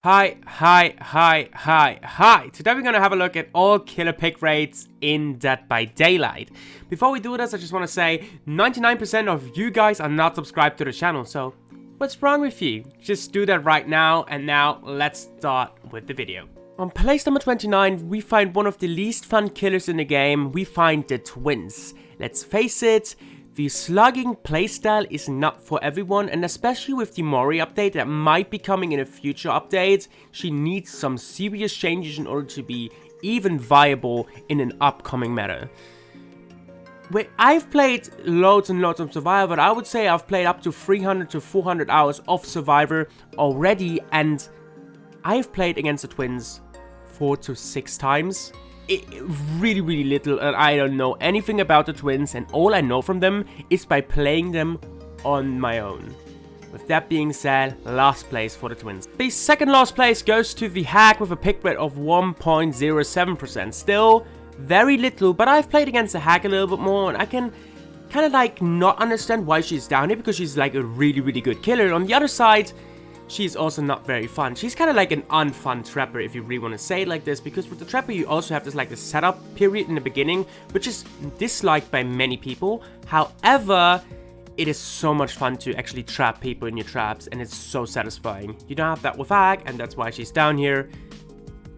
Hi. Today we're gonna have a look at all killer pick rates in Dead by Daylight. Before we do this, I just want to say 99% of you guys are not subscribed to the channel, so what's wrong with you? Just do that right now, and now let's start with the video. On place number 29, we find one of the least fun killers in the game. We find the twins. Let's face it, the slugging playstyle is not for everyone, and especially with the Mori update that might be coming in a future update, she needs some serious changes in order to be even viable in an upcoming meta. I've played loads and loads of Survivor, but I would say I've played up to 300 to 400 hours of Survivor already, and I've played against the twins 4 to 6 times. Really little, and I don't know anything about the twins, and all I know from them is by playing them on my own. With that being said, last place for the twins. The second last place goes to the hack with a pick rate of 1.07%. Still very little, but I've played against the hack a little bit more, and I can kind of like not understand why she's down here, because she's like a really good killer. On the other side, she's also not very fun. She's kind of like an unfun trapper, if you really want to say it like this, because with the trapper you also have this like the setup period in the beginning, which is disliked by many people. However, it is so much fun to actually trap people in your traps, and it's so satisfying. You don't have that with hack, and that's why she's down here.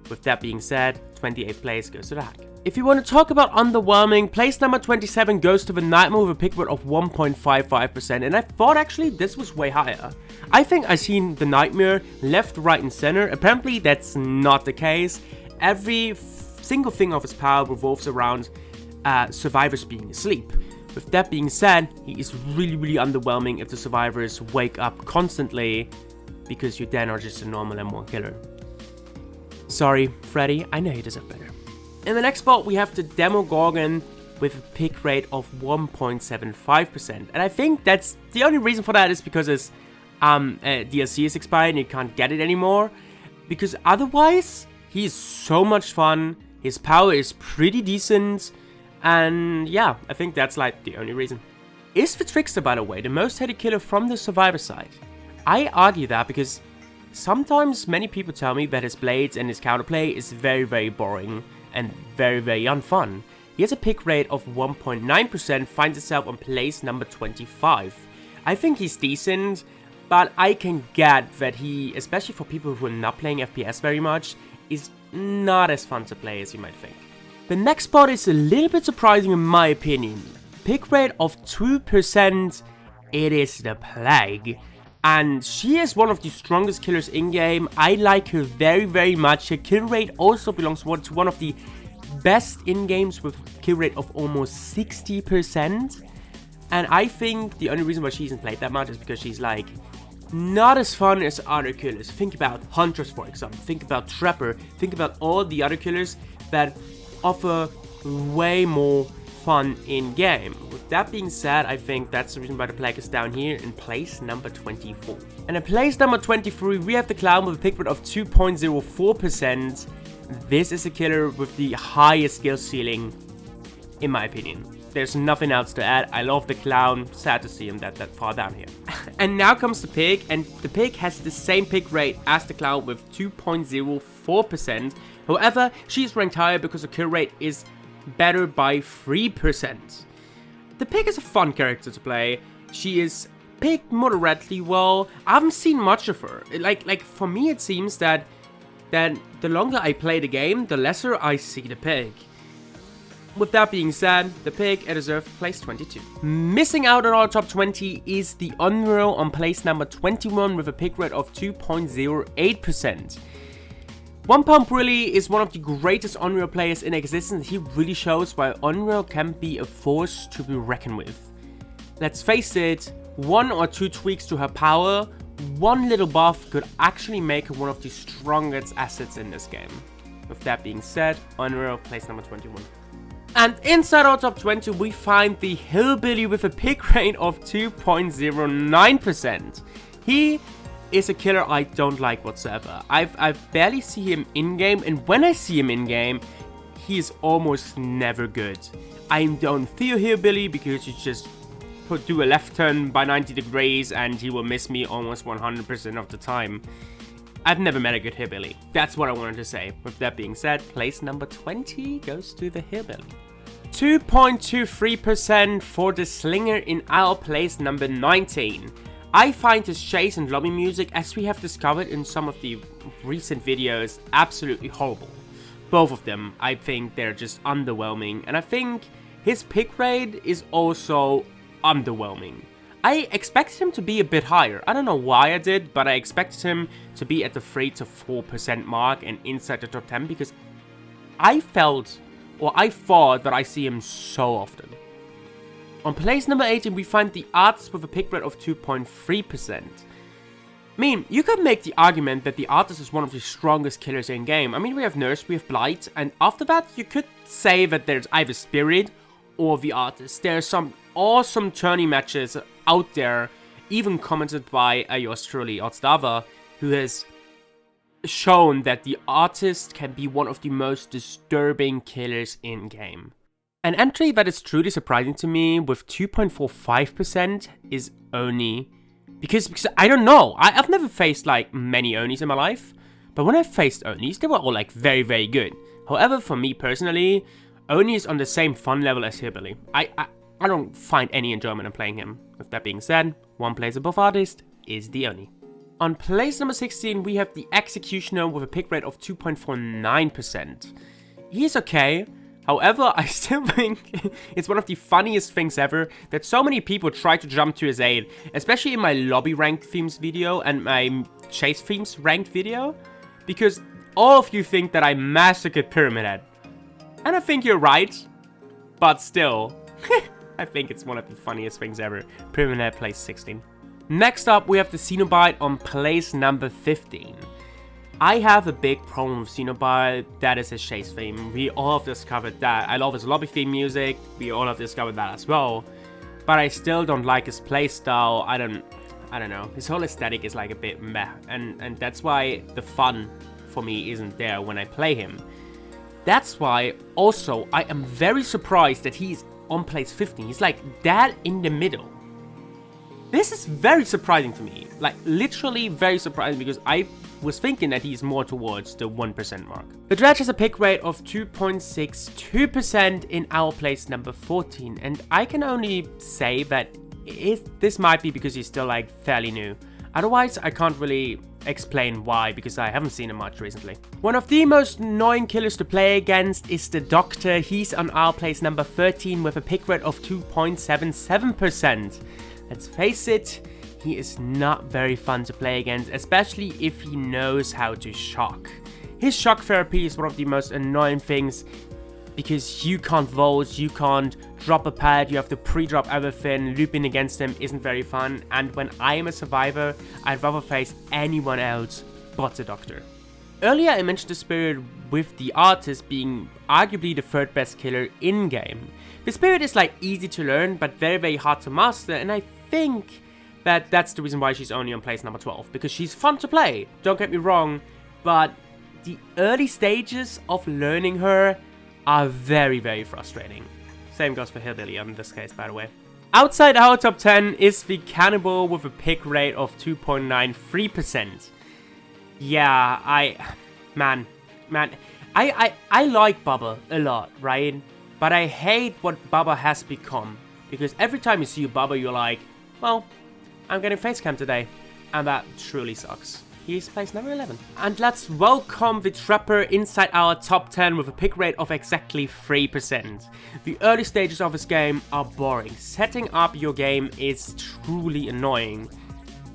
With that being said, 28th place goes to the hack. If you want to talk about underwhelming, place number 27 goes to the Nightmare with a pick rate of 1.55%, and I thought actually this was way higher. I think I've seen the Nightmare left, right, and center. Apparently that's not the case. Every single thing of his power revolves around survivors being asleep. With that being said, he is really underwhelming if the survivors wake up constantly, because you then are just a normal M1 killer. Sorry, Freddy, I know you deserve better. In the next spot, we have the Demogorgon with a pick rate of 1.75%. And I think that's the only reason for that is because his DLC is expired and you can't get it anymore. Because otherwise, he is so much fun, his power is pretty decent, and yeah, I think that's like the only reason. Is the Trickster, by the way, the most hated killer from the Survivor side? I argue that because sometimes many people tell me that his blades and his counterplay is very boring and very unfun. He has a pick rate of 1.9%, finds itself on place number 25. I think he's decent, but I can get that he, especially for people who are not playing FPS very much, is not as fun to play as you might think. The next spot is a little bit surprising in my opinion. Pick rate of 2%, it is the Plague. And she is one of the strongest killers in-game. I like her very much. Her kill rate also belongs to one of the best in-games with a kill rate of almost 60%. And I think the only reason why she isn't played that much is because she's like not as fun as other killers. Think about Huntress, for example. Think about Trapper. Think about all the other killers that offer way more fun in-game. With that being said, I think that's the reason why the Plague is down here in place number 24. And in place number 23, we have the Clown with a pick rate of 2.04%. This is a killer with the highest skill ceiling, in my opinion. There's nothing else to add. I love the Clown. Sad to see him that far down here. And now comes the Pig, and the Pig has the same pick rate as the Clown with 2.04%. However, she's ranked higher because the kill rate is better by 3%. The Pig is a fun character to play. She is picked moderately well. I haven't seen much of her. Like for me, it seems that the longer I play the game, the lesser I see the Pig. With that being said, the Pig at deserved place 22. Missing out on our top 20 is the Onryo on place number 21 with a pick rate of 2.08%. One Pump really is one of the greatest Onryo players in existence. He really shows why Onryo can be a force to be reckoned with. Let's face it, 1 or 2 tweaks to her power, one little buff could actually make her one of the strongest assets in this game. With that being said, Onryo place number 21. And inside our top 20 we find the Hillbilly with a pick rate of 2.09%. He is a killer I don't like whatsoever. I barely see him in-game, and when I see him in-game, he is almost never good. I don't fear Hillbilly because you just do a left turn by 90 degrees and he will miss me almost 100% of the time. I've never met a good Hillbilly. That's what I wanted to say. With that being said, place number 20 goes to the Hillbilly. 2.23% for Deathslinger in our place number 19. I find his chase and lobby music, as we have discovered in some of the recent videos, absolutely horrible. Both of them, I think they're just underwhelming, and I think his pick rate is also underwhelming. I expected him to be a bit higher. I don't know why I did, but I expected him to be at the 3 to 4% mark and inside the top 10 because I thought that I see him so often. On place number 18, we find the Artist with a pick rate of 2.3%. I mean, you could make the argument that the Artist is one of the strongest killers in game. I mean, we have Nurse, we have Blight, and after that, you could say that there's either Spirit or the Artist. There are some awesome tourney matches out there, even commented by yours truly, Oddsdava, who has shown that the Artist can be one of the most disturbing killers in game. An entry that is truly surprising to me with 2.45% is Oni. Because I don't know, I've never faced like many Onis in my life, but when I faced Onis, they were all like very, very good. However, for me personally, Oni is on the same fun level as Hillbilly. I don't find any enjoyment in playing him. With that being said, one place above Artist is the Oni. On place number 16, we have the Executioner with a pick rate of 2.49%. He's okay. However, I still think it's one of the funniest things ever that so many people try to jump to his aid, especially in my lobby ranked themes video and my chase themes ranked video, because all of you think that I massacred Pyramid Head. And I think you're right, but still, I think it's one of the funniest things ever. Pyramid Head place 16. Next up, we have the Cenobite on place number 15. I have a big problem with Cenobite, that is his chase theme. We all have discovered that. I love his lobby theme music, we all have discovered that as well. But I still don't like his playstyle. I don't know. His whole aesthetic is like a bit meh. And that's why the fun for me isn't there when I play him. That's why also I am very surprised that he's on place 15. He's like that in the middle. This is very surprising to me. Like literally very surprising because I was thinking that he's more towards the 1% mark. The Dredge has a pick rate of 2.62% in our place number 14. And I can only say that this might be because he's still like fairly new. Otherwise, I can't really explain why, because I haven't seen him much recently. One of the most annoying killers to play against is the Doctor. He's on our place number 13 with a pick rate of 2.77%. Let's face it, he is not very fun to play against, especially if he knows how to shock. His shock therapy is one of the most annoying things because you can't vault, you can't drop a pad, you have to pre-drop everything. Looping against him isn't very fun, and when I am a survivor, I'd rather face anyone else but the Doctor. Earlier I mentioned the Spirit with the Artist being arguably the third best killer in-game. The Spirit is like easy to learn but very, very hard to master, and I think that that's the reason why she's only on place number 12, because she's fun to play, don't get me wrong, but the early stages of learning her are very, very frustrating. Same goes for Hillbilly in this case, by the way. Outside our top 10 is the Cannibal with a pick rate of 2.93%. Yeah, I like Bubba a lot, right? But I hate what Bubba has become, because every time you see Bubba, you're like, well, I'm getting facecam today, and that truly sucks. He's place number 11. And let's welcome the Trapper inside our top 10 with a pick rate of exactly 3%. The early stages of his game are boring. Setting up your game is truly annoying.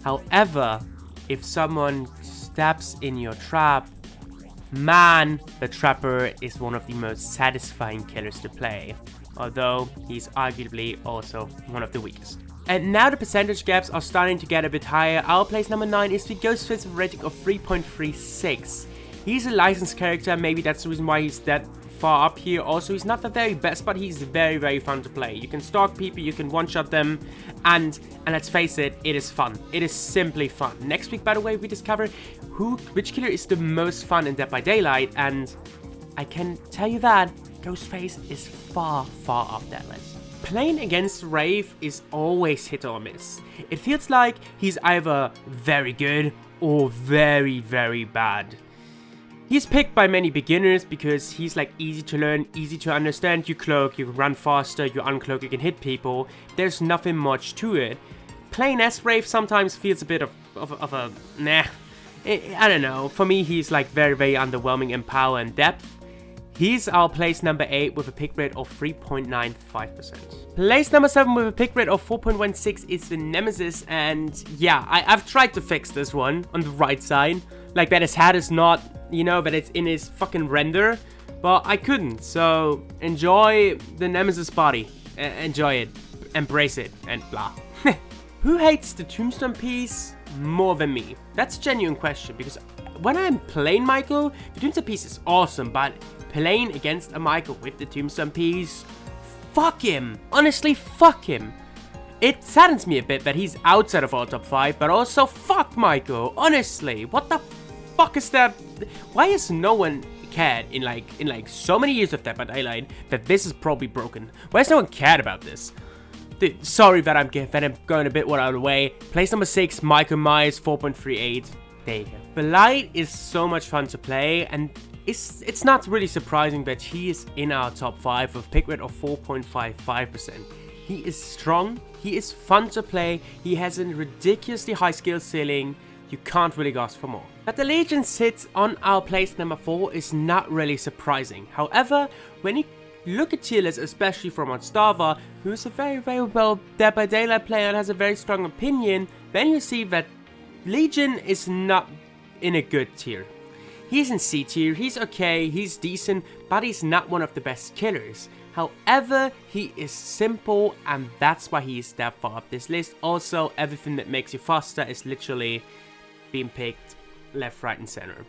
However, if someone steps in your trap, man, the Trapper is one of the most satisfying killers to play. Although, he's arguably also one of the weakest. And now the percentage gaps are starting to get a bit higher. Our place number 9 is the Ghostface with a rating of 3.36. He's a licensed character, maybe that's the reason why he's that far up here. Also, he's not the very best, but he's very, very fun to play. You can stalk people, you can one-shot them, and let's face it, it is fun. It is simply fun. Next week, by the way, we discover which killer is the most fun in Dead by Daylight, and I can tell you that Ghostface is far, far up that list. Playing against Wraith is always hit or miss. It feels like he's either very good or very, very bad. He's picked by many beginners because he's like easy to learn, easy to understand. You cloak, you can run faster, you uncloak, you can hit people. There's nothing much to it. Playing as Wraith sometimes feels a bit of a nah. I don't know. For me, he's like very, very underwhelming in power and depth. He's our place number 8 with a pick rate of 3.95%. Place number 7 with a pick rate of 4.16 is the Nemesis, and yeah, I've tried to fix this one on the right side. Like that his hat is not, you know, that it's in his fucking render, but I couldn't. So enjoy the Nemesis body, enjoy it, embrace it, and blah. Who hates the tombstone piece more than me? That's a genuine question, because when I'm playing Michael, the tombstone piece is awesome, but playing against a Michael with the tombstone piece, fuck him. Honestly, fuck him. It saddens me a bit that he's outside of our top 5, but also fuck Michael. Honestly, what the fuck is that? Why has no one cared in like so many years of Dead by Daylight that this is probably broken? Why has no one cared about this? Dude, sorry that I'm going a bit out of the way. Place number 6, Michael Myers, 4.38. There you go. Blight is so much fun to play, and it's not really surprising that he is in our top 5 with a pick rate of 4.55%. He is strong, he is fun to play, he has a ridiculously high skill ceiling. You can't really ask for more. That the Legion sits on our place number 4 is not really surprising. However, when you look at tier lists, especially from Monstava, who is a very, very well Dead by Daylight player and has a very strong opinion, then you see that Legion is not in a good tier. He's in C tier, he's okay, he's decent, but he's not one of the best killers. However, he is simple, and that's why he is that far up this list. Also, everything that makes you faster is literally being picked left, right, and center.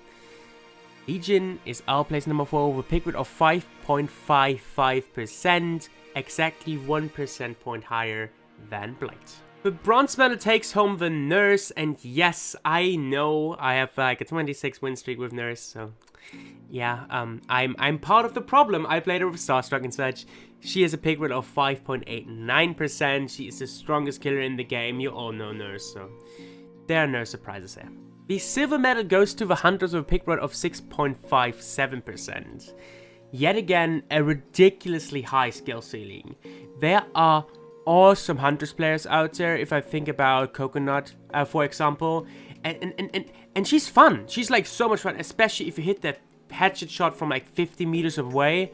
Legion is our place number 4 with a pick rate of 5.55%, exactly 1% point higher than Blight. The bronze medal takes home the Nurse, and yes, I know I have like a 26 win streak with Nurse, so yeah, I'm part of the problem. I played her with Starstruck and such. She has a pick rate of 5.89%. She is the strongest killer in the game. You all know Nurse, so there are no surprises here. The silver medal goes to the Huntress with a pick rate of 6.57%. Yet again, a ridiculously high skill ceiling. There are awesome Huntress players out there. If I think about Coconut, for example, and she's fun. She's like so much fun, especially if you hit that hatchet shot from like 50 meters away.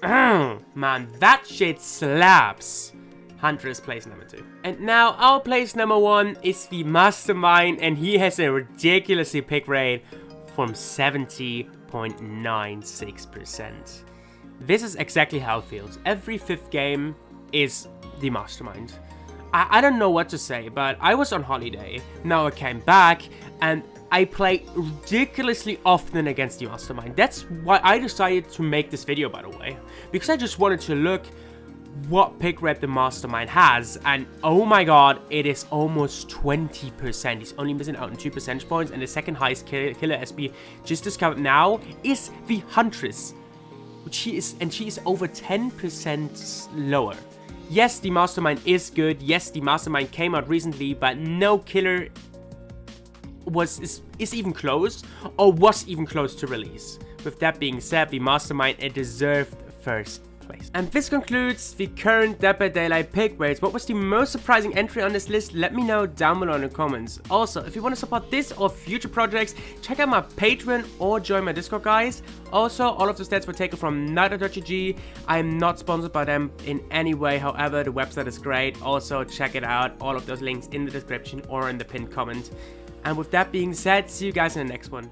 Man, that shit slaps. Huntress place number 2. And now our place number 1 is the Mastermind, and he has a ridiculously pick rate from 70.96%. This is exactly how it feels. Every 5th game is the Mastermind. I don't know what to say, but I was on holiday. Now I came back, and I play ridiculously often against the Mastermind. That's why I decided to make this video, by the way. Because I just wanted to look what pick rate the Mastermind has, and oh my god, it is almost 20%. He's only missing out on 2 percentage points, and the second highest killer, as we just discovered now, is the Huntress, which she is over 10% lower. Yes, the Mastermind is good. Yes, the Mastermind came out recently, but no killer is even close, or was even close to release. With that being said, the Mastermind a deserved first place. And this concludes the current Dead by Daylight pick rates. What was the most surprising entry on this list? Let me know down below in the comments. Also, if you want to support this or future projects, check out my Patreon or join my Discord, guys. Also, all of the stats were taken from Night.gg. I am not sponsored by them in any way. However, the website is great. Also, check it out. All of those links in the description or in the pinned comment. And with that being said, see you guys in the next one.